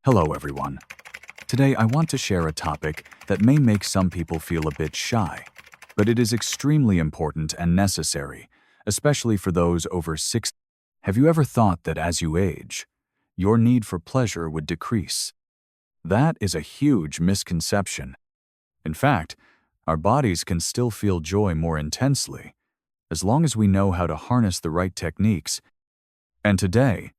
Hello, everyone. Today, I want to share a topic that may make some people feel a bit shy, but it is extremely important and necessary, especially for those over 60. Have you ever thought that as you age, your need for pleasure would decrease? That is a huge misconception. In fact, our bodies can still feel joy more intensely, as long as we know how to harness the right techniques. And today,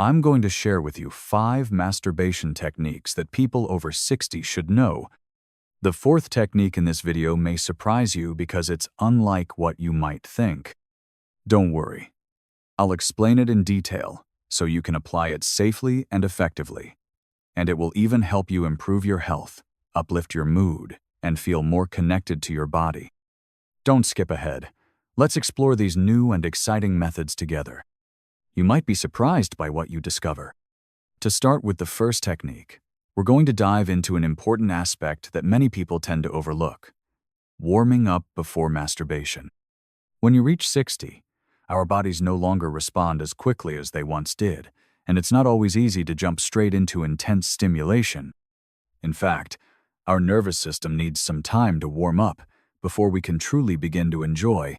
I'm going to share with you 5 masturbation techniques that people over 60 should know. The 4th technique in this video may surprise you because it's unlike what you might think. Don't worry. I'll explain it in detail so you can apply it safely and effectively. And it will even help you improve your health, uplift your mood, and feel more connected to your body. Don't skip ahead. Let's explore these new and exciting methods together. You might be surprised by what you discover. To start with the first technique, we're going to dive into an important aspect that many people tend to overlook: warming up before masturbation. When you reach 60, our bodies no longer respond as quickly as they once did, and it's not always easy to jump straight into intense stimulation. In fact, our nervous system needs some time to warm up before we can truly begin to enjoy.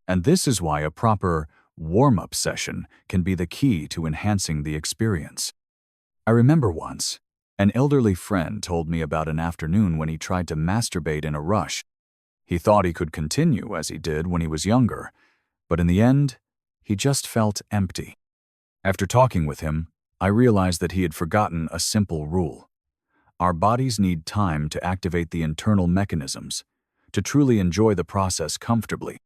And this is why a proper warm-up session can be the key to enhancing the experience. I remember once, an elderly friend told me about an afternoon when he tried to masturbate in a rush. He thought he could continue as he did when he was younger, but in the end, he just felt empty. After talking with him, I realized that he had forgotten a simple rule. Our bodies need time to activate the internal mechanisms, to truly enjoy the process comfortably.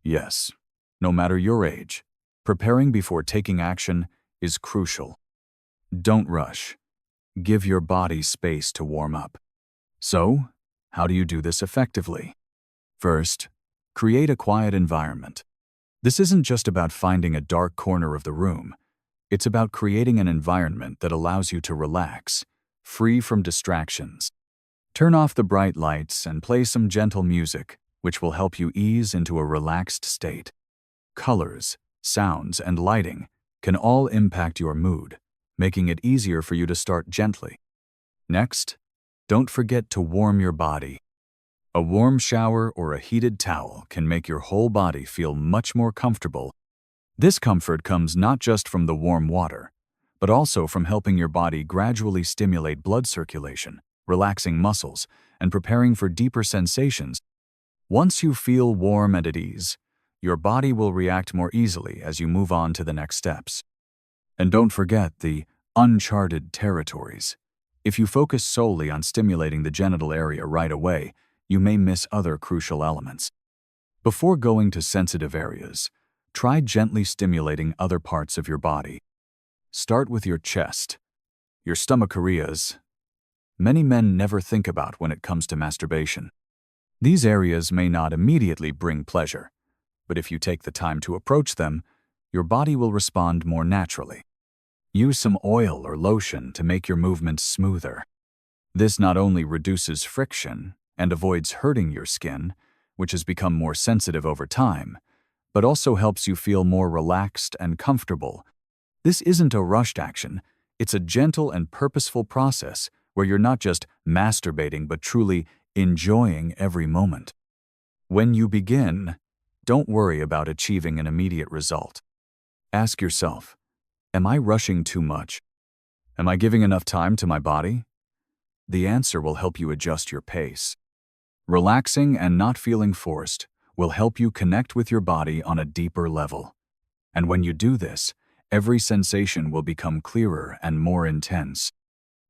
Yes, no matter your age, preparing before taking action is crucial. Don't rush. Give your body space to warm up. So, how do you do this effectively? First, create a quiet environment. This isn't just about finding a dark corner of the room. It's about creating an environment that allows you to relax, free from distractions. Turn off the bright lights and play some gentle music, which will help you ease into a relaxed state. Colors, sounds, and lighting can all impact your mood, making it easier for you to start gently. Next, don't forget to warm your body. A warm shower or a heated towel can make your whole body feel much more comfortable. This comfort comes not just from the warm water, but also from helping your body gradually stimulate blood circulation, relaxing muscles, and preparing for deeper sensations. Once you feel warm and at ease, your body will react more easily as you move on to the next steps. And don't forget the uncharted territories. If you focus solely on stimulating the genital area right away, you may miss other crucial elements. Before going to sensitive areas, try gently stimulating other parts of your body. Start with your chest, your stomach areas. Many men never think about when it comes to masturbation. These areas may not immediately bring pleasure, but if you take the time to approach them, your body will respond more naturally. Use some oil or lotion to make your movements smoother. This not only reduces friction and avoids hurting your skin, which has become more sensitive over time, but also helps you feel more relaxed and comfortable. This isn't a rushed action. It's a gentle and purposeful process where you're not just masturbating but truly enjoying every moment. When you begin, don't worry about achieving an immediate result. Ask yourself, am I rushing too much? Am I giving enough time to my body? The answer will help you adjust your pace. Relaxing and not feeling forced will help you connect with your body on a deeper level. And when you do this, every sensation will become clearer and more intense.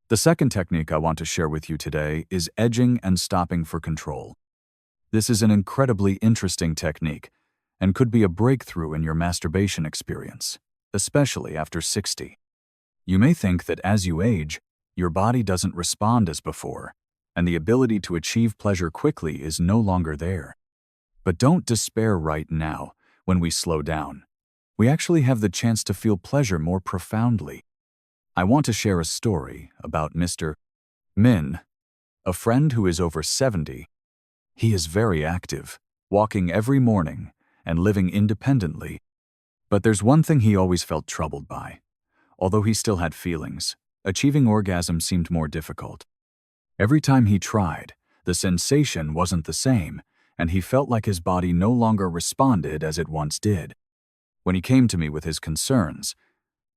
The second technique I want to share with you today is edging and stopping for control. This is an incredibly interesting technique and could be a breakthrough in your masturbation experience, especially after 60. You may think that as you age, your body doesn't respond as before, and the ability to achieve pleasure quickly is no longer there. But don't despair right now. When we slow down, we actually have the chance to feel pleasure more profoundly. I want to share a story about Mr. Min, a friend who is over 70. He is very active, walking every morning and living independently. But there's one thing he always felt troubled by. Although he still had feelings, achieving orgasm seemed more difficult. Every time he tried, the sensation wasn't the same, and he felt like his body no longer responded as it once did. When he came to me with his concerns,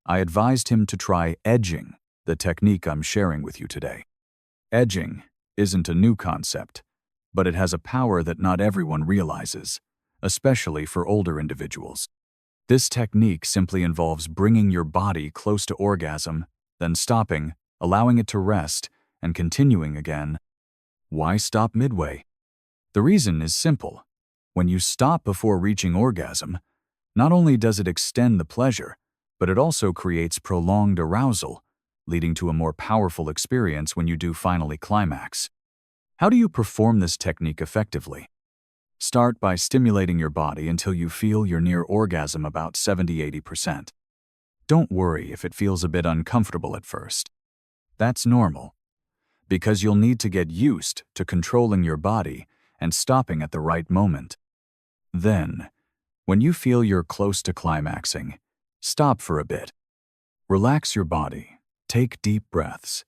I advised him to try edging, the technique I'm sharing with you today. Edging isn't a new concept, but it has a power that not everyone realizes, especially for older individuals. This technique simply involves bringing your body close to orgasm, then stopping, allowing it to rest, and continuing again. Why stop midway? The reason is simple. When you stop before reaching orgasm, not only does it extend the pleasure, but it also creates prolonged arousal, leading to a more powerful experience when you do finally climax. How do you perform this technique effectively? Start by stimulating your body until you feel you're near orgasm about 70–80%. Don't worry if it feels a bit uncomfortable at first. That's normal, because you'll need to get used to controlling your body and stopping at the right moment. Then, when you feel you're close to climaxing, stop for a bit. Relax your body, take deep breaths,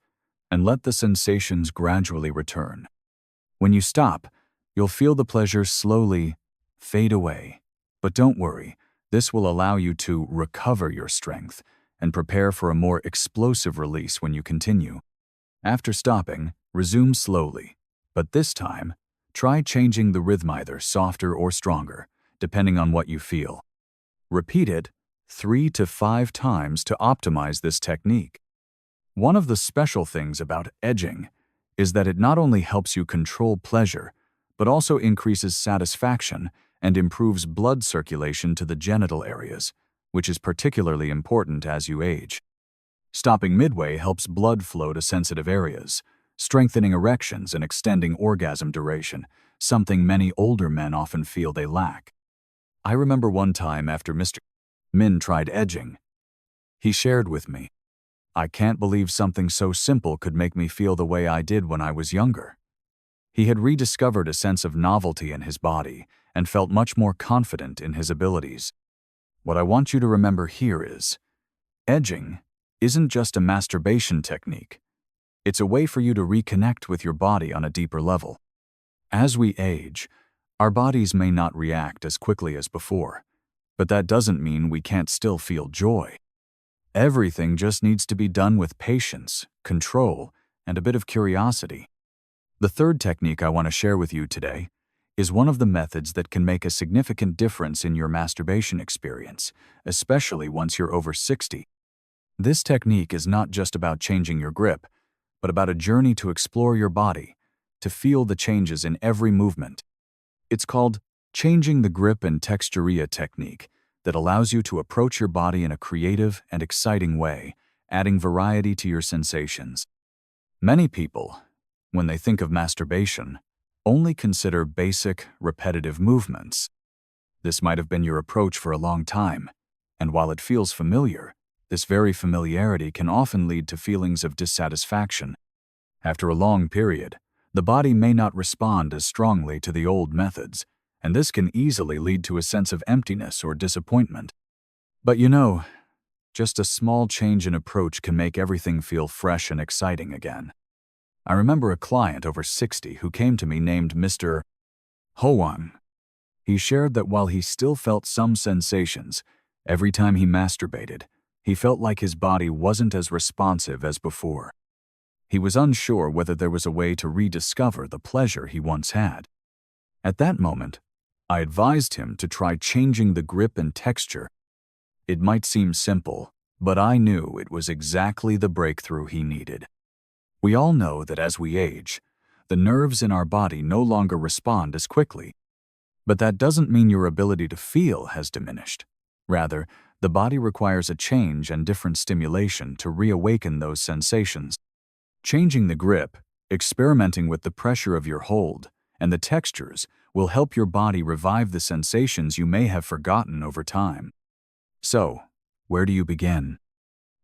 and let the sensations gradually return. When you stop, you'll feel the pleasure slowly fade away. But don't worry, this will allow you to recover your strength and prepare for a more explosive release when you continue. After stopping, resume slowly, but this time, try changing the rhythm either softer or stronger, depending on what you feel. Repeat it 3 to 5 times to optimize this technique. One of the special things about edging is that it not only helps you control pleasure, but also increases satisfaction and improves blood circulation to the genital areas, which is particularly important as you age. Stopping midway helps blood flow to sensitive areas, strengthening erections and extending orgasm duration, something many older men often feel they lack. I remember one time after Mr. Min tried edging, he shared with me, "I can't believe something so simple could make me feel the way I did when I was younger." He had rediscovered a sense of novelty in his body and felt much more confident in his abilities. What I want you to remember here is, edging isn't just a masturbation technique. It's a way for you to reconnect with your body on a deeper level. As we age, our bodies may not react as quickly as before, but that doesn't mean we can't still feel joy. Everything just needs to be done with patience, control, and a bit of curiosity. The third technique I want to share with you today is one of the methods that can make a significant difference in your masturbation experience, especially once you're over 60. This technique is not just about changing your grip, but about a journey to explore your body, to feel the changes in every movement. It's called changing the grip and texturia technique that allows you to approach your body in a creative and exciting way, adding variety to your sensations. Many people, when they think of masturbation, only consider basic, repetitive movements. This might have been your approach for a long time, and while it feels familiar, this very familiarity can often lead to feelings of dissatisfaction. After a long period, the body may not respond as strongly to the old methods, and this can easily lead to a sense of emptiness or disappointment. But just a small change in approach can make everything feel fresh and exciting again. I remember a client over 60 who came to me named Mr. Hoang. He shared that while he still felt some sensations, every time he masturbated, he felt like his body wasn't as responsive as before. He was unsure whether there was a way to rediscover the pleasure he once had. At that moment, I advised him to try changing the grip and texture. It might seem simple, but I knew it was exactly the breakthrough he needed. We all know that as we age, the nerves in our body no longer respond as quickly. But that doesn't mean your ability to feel has diminished. Rather, the body requires a change and different stimulation to reawaken those sensations. Changing the grip, experimenting with the pressure of your hold, and the textures will help your body revive the sensations you may have forgotten over time. So, where do you begin?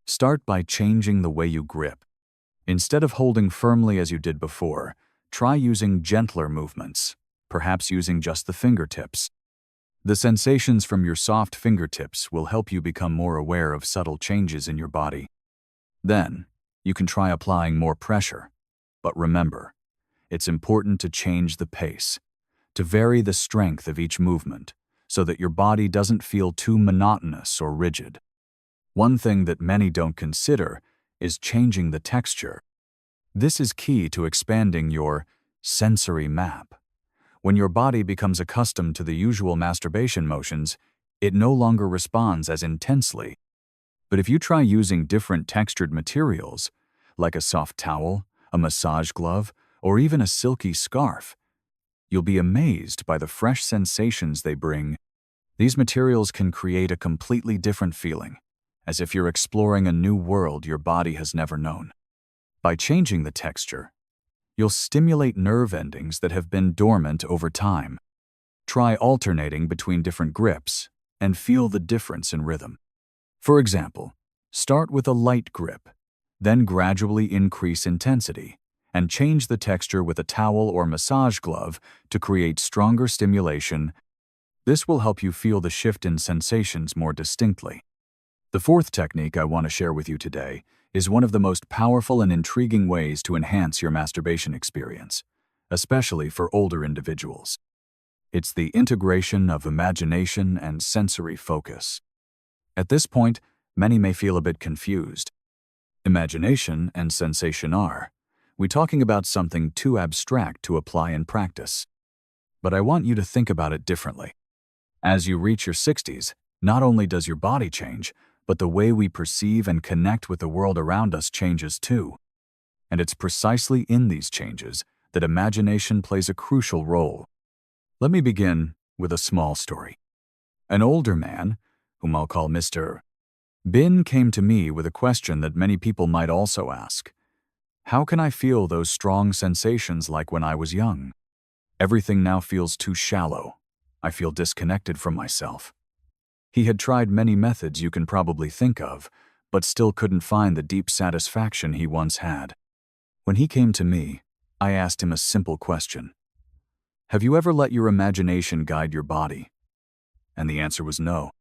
Start by changing the way you grip. Instead of holding firmly as you did before, try using gentler movements, perhaps using just the fingertips. The sensations from your soft fingertips will help you become more aware of subtle changes in your body. Then, you can try applying more pressure. But remember, it's important to change the pace, to vary the strength of each movement so that your body doesn't feel too monotonous or rigid. One thing that many don't consider is changing the texture. This is key to expanding your sensory map. When your body becomes accustomed to the usual masturbation motions, it no longer responds as intensely. But if you try using different textured materials, like a soft towel, a massage glove, or even a silky scarf, you'll be amazed by the fresh sensations they bring. These materials can create a completely different feeling, as if you're exploring a new world your body has never known. By changing the texture, you'll stimulate nerve endings that have been dormant over time. Try alternating between different grips and feel the difference in rhythm. For example, start with a light grip, then gradually increase intensity, and change the texture with a towel or massage glove to create stronger stimulation. This will help you feel the shift in sensations more distinctly. The fourth technique I want to share with you today is one of the most powerful and intriguing ways to enhance your masturbation experience, especially for older individuals. It's the integration of imagination and sensory focus. At this point, many may feel a bit confused. Imagination and sensation are we talking about something too abstract to apply in practice? But I want you to think about it differently. As you reach your 60s, not only does your body change, but the way we perceive and connect with the world around us changes too. And it's precisely in these changes that imagination plays a crucial role. Let me begin with a small story. An older man, whom I'll call Mr. Bin, came to me with a question that many people might also ask. How can I feel those strong sensations like when I was young? Everything now feels too shallow. I feel disconnected from myself. He had tried many methods you can probably think of, but still couldn't find the deep satisfaction he once had. When he came to me, I asked him a simple question. Have you ever let your imagination guide your body? And the answer was no.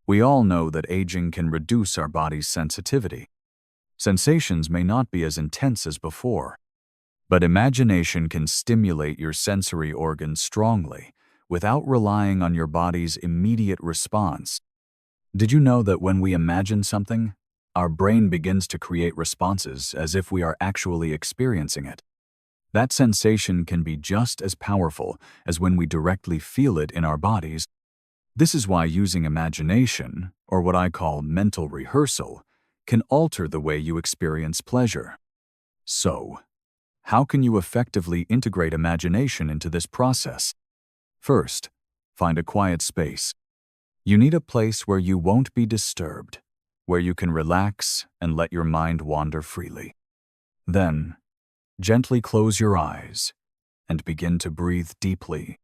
We all know that aging can reduce our body's sensitivity. Sensations may not be as intense as before, but imagination can stimulate your sensory organs strongly, without relying on your body's immediate response. Did you know that when we imagine something, our brain begins to create responses as if we are actually experiencing it? That sensation can be just as powerful as when we directly feel it in our bodies. This is why using imagination, or what I call mental rehearsal, can alter the way you experience pleasure. So, how can you effectively integrate imagination into this process? First, find a quiet space. You need a place where you won't be disturbed, where you can relax and let your mind wander freely. Then, gently close your eyes and begin to breathe deeply.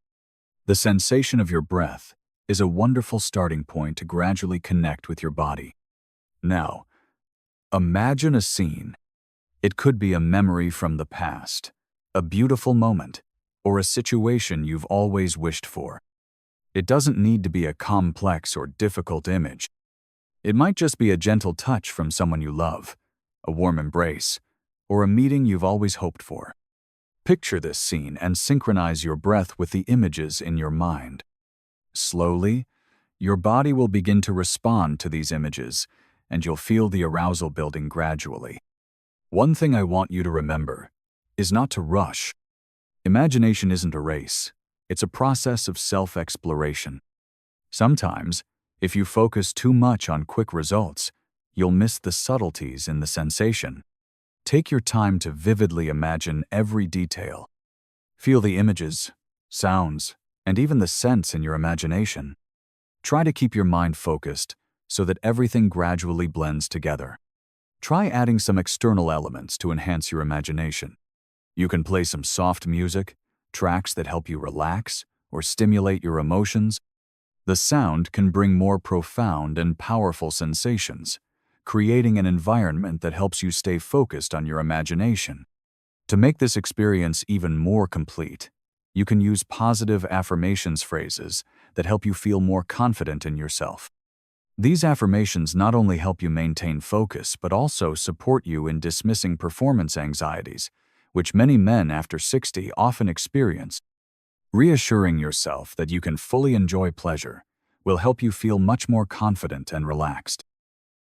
The sensation of your breath is a wonderful starting point to gradually connect with your body. Now, imagine a scene. It could be a memory from the past, a beautiful moment, or a situation you've always wished for. It doesn't need to be a complex or difficult image. It might just be a gentle touch from someone you love, a warm embrace, or a meeting you've always hoped for. Picture this scene and synchronize your breath with the images in your mind. Slowly, your body will begin to respond to these images, and you'll feel the arousal building gradually. One thing I want you to remember is not to rush. Imagination isn't a race. It's a process of self-exploration. Sometimes, if you focus too much on quick results, you'll miss the subtleties in the sensation. Take your time to vividly imagine every detail. Feel the images, sounds, and even the scents in your imagination. Try to keep your mind focused so that everything gradually blends together. Try adding some external elements to enhance your imagination. You can play some soft music, tracks that help you relax or stimulate your emotions. The sound can bring more profound and powerful sensations, creating an environment that helps you stay focused on your imagination. To make this experience even more complete, you can use positive affirmations phrases that help you feel more confident in yourself. These affirmations not only help you maintain focus but also support you in dismissing performance anxieties, which many men after 60 often experience. Reassuring yourself that you can fully enjoy pleasure will help you feel much more confident and relaxed.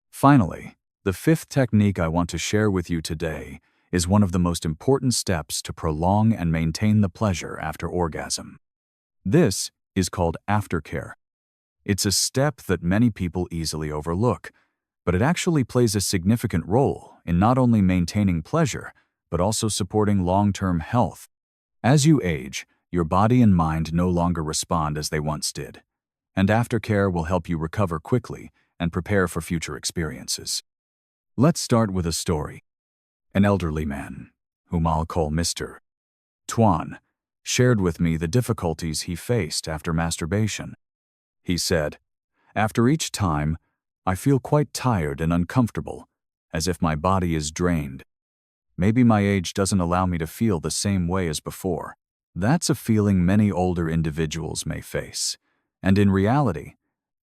Finally, the fifth technique I want to share with you today is one of the most important steps to prolong and maintain the pleasure after orgasm. This is called aftercare. It's a step that many people easily overlook, but it actually plays a significant role in not only maintaining pleasure, but also supporting long-term health. As you age, your body and mind no longer respond as they once did, and aftercare will help you recover quickly and prepare for future experiences. Let's start with a story. An elderly man, whom I'll call Mr. Tuan, shared with me the difficulties he faced after masturbation. He said, "After each time, I feel quite tired and uncomfortable, as if my body is drained. Maybe my age doesn't allow me to feel the same way as before." That's a feeling many older individuals may face. And in reality,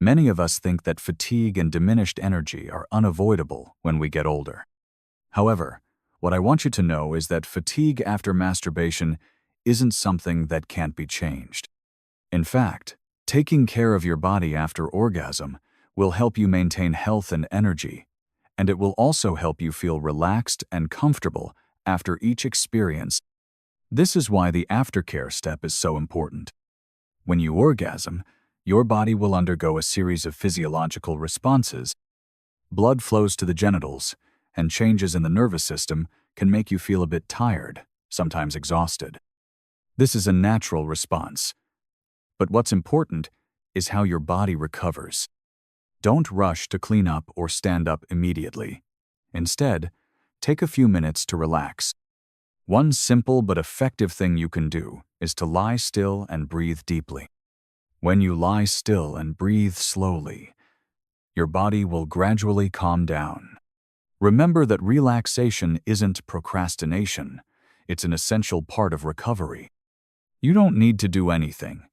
many of us think that fatigue and diminished energy are unavoidable when we get older. However, what I want you to know is that fatigue after masturbation isn't something that can't be changed. In fact, taking care of your body after orgasm will help you maintain health and energy, and it will also help you feel relaxed and comfortable after each experience. This is why the aftercare step is so important. When you orgasm, your body will undergo a series of physiological responses. Blood flows to the genitals, and changes in the nervous system can make you feel a bit tired, sometimes exhausted. This is a natural response. But what's important is how your body recovers. Don't rush to clean up or stand up immediately. Instead, take a few minutes to relax. One simple but effective thing you can do is to lie still and breathe deeply. When you lie still and breathe slowly, your body will gradually calm down. Remember that relaxation isn't procrastination. It's an essential part of recovery. You don't need to do anything.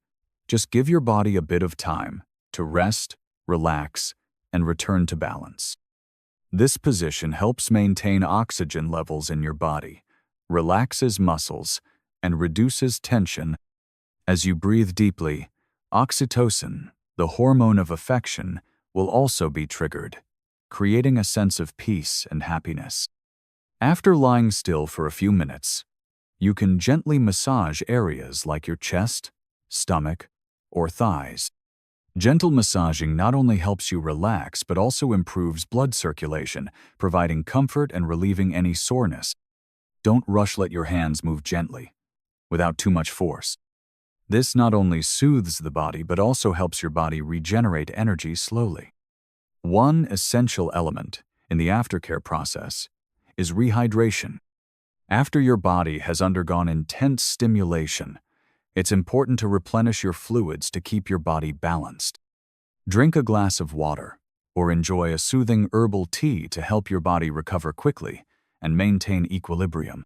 Just give your body a bit of time to rest, relax, and return to balance. This position helps maintain oxygen levels in your body, relaxes muscles, and reduces tension. As you breathe deeply, oxytocin, the hormone of affection, will also be triggered, creating a sense of peace and happiness. After lying still for a few minutes, you can gently massage areas like your chest, stomach, or thighs. Gentle massaging not only helps you relax but also improves blood circulation, providing comfort and relieving any soreness. Don't rush. Let your hands move gently, without too much force. This not only soothes the body but also helps your body regenerate energy slowly. One essential element in the aftercare process is rehydration. After your body has undergone intense stimulation, it's important to replenish your fluids to keep your body balanced. Drink a glass of water or enjoy a soothing herbal tea to help your body recover quickly and maintain equilibrium.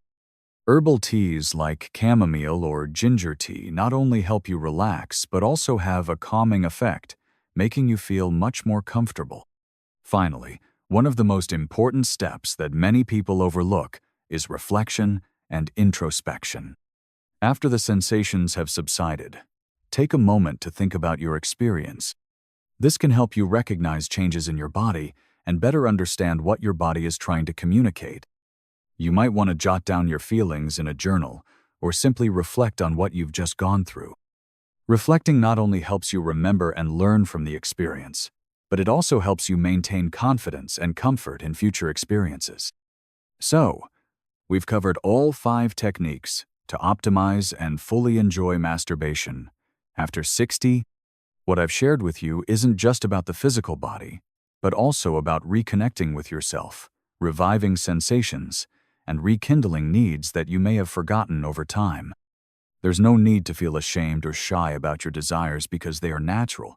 Herbal teas like chamomile or ginger tea not only help you relax but also have a calming effect, making you feel much more comfortable. Finally, one of the most important steps that many people overlook is reflection and introspection. After the sensations have subsided, take a moment to think about your experience. This can help you recognize changes in your body and better understand what your body is trying to communicate. You might want to jot down your feelings in a journal or simply reflect on what you've just gone through. Reflecting not only helps you remember and learn from the experience, but it also helps you maintain confidence and comfort in future experiences. So, we've covered all 5 techniques to optimize and fully enjoy masturbation. After 60, what I've shared with you isn't just about the physical body, but also about reconnecting with yourself, reviving sensations, and rekindling needs that you may have forgotten over time. There's no need to feel ashamed or shy about your desires because they are natural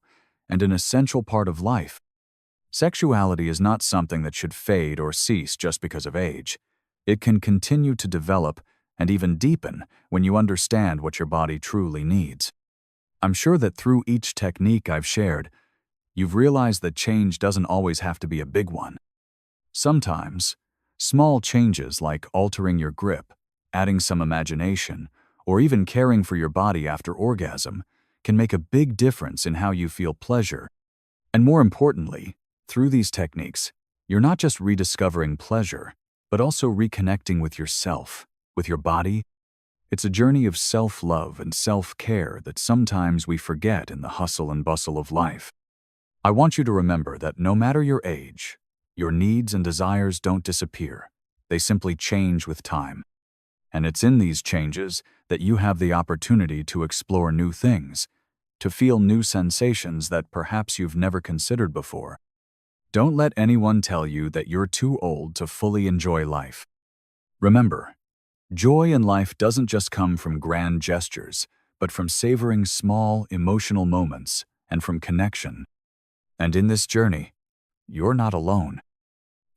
and an essential part of life. Sexuality is not something that should fade or cease just because of age. It can continue to develop and even deepen when you understand what your body truly needs. I'm sure that through each technique I've shared, You've realized that change doesn't always have to be a big one. Sometimes, small changes like altering your grip, adding some imagination, or even caring for your body after orgasm can make a big difference in how you feel pleasure. And more importantly, through these techniques, you're not just rediscovering pleasure, but also reconnecting with yourself, with your body. It's a journey of self-love and self-care that sometimes we forget in the hustle and bustle of life. I want you to remember that no matter your age, your needs and desires don't disappear. They simply change with time. And it's in these changes that you have the opportunity to explore new things, to feel new sensations that perhaps you've never considered before. Don't let anyone tell you that you're too old to fully enjoy life. Remember, joy in life doesn't just come from grand gestures, but from savoring small, emotional moments and from connection. And in this journey, you're not alone.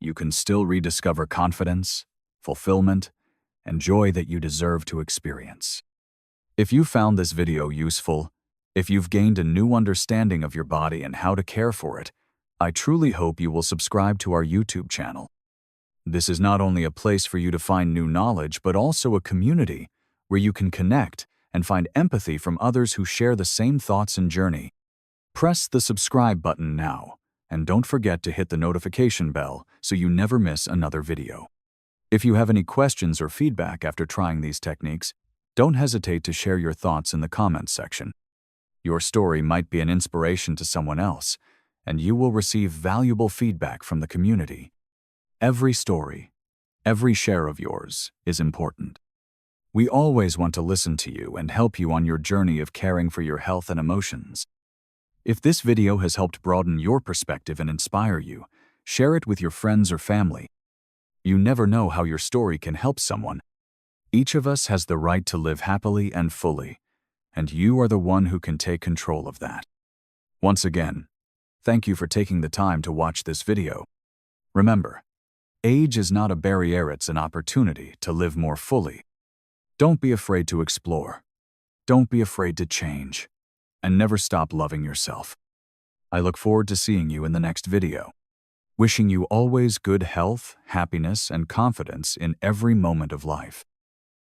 You can still rediscover confidence, fulfillment, and joy that you deserve to experience. If you found this video useful, if you've gained a new understanding of your body and how to care for it, I truly hope you will subscribe to our YouTube channel. This is not only a place for you to find new knowledge, but also a community where you can connect and find empathy from others who share the same thoughts and journey. Press the subscribe button now, and don't forget to hit the notification bell so you never miss another video. If you have any questions or feedback after trying these techniques, don't hesitate to share your thoughts in the comments section. Your story might be an inspiration to someone else, and you will receive valuable feedback from the community. Every story, every share of yours is important. We always want to listen to you and help you on your journey of caring for your health and emotions. If this video has helped broaden your perspective and inspire you, share it with your friends or family. You never know how your story can help someone. Each of us has the right to live happily and fully, and you are the one who can take control of that. Once again, thank you for taking the time to watch this video. Remember, age is not a barrier, it's an opportunity to live more fully. Don't be afraid to explore. Don't be afraid to change. And never stop loving yourself. I look forward to seeing you in the next video. Wishing you always good health, happiness, and confidence in every moment of life.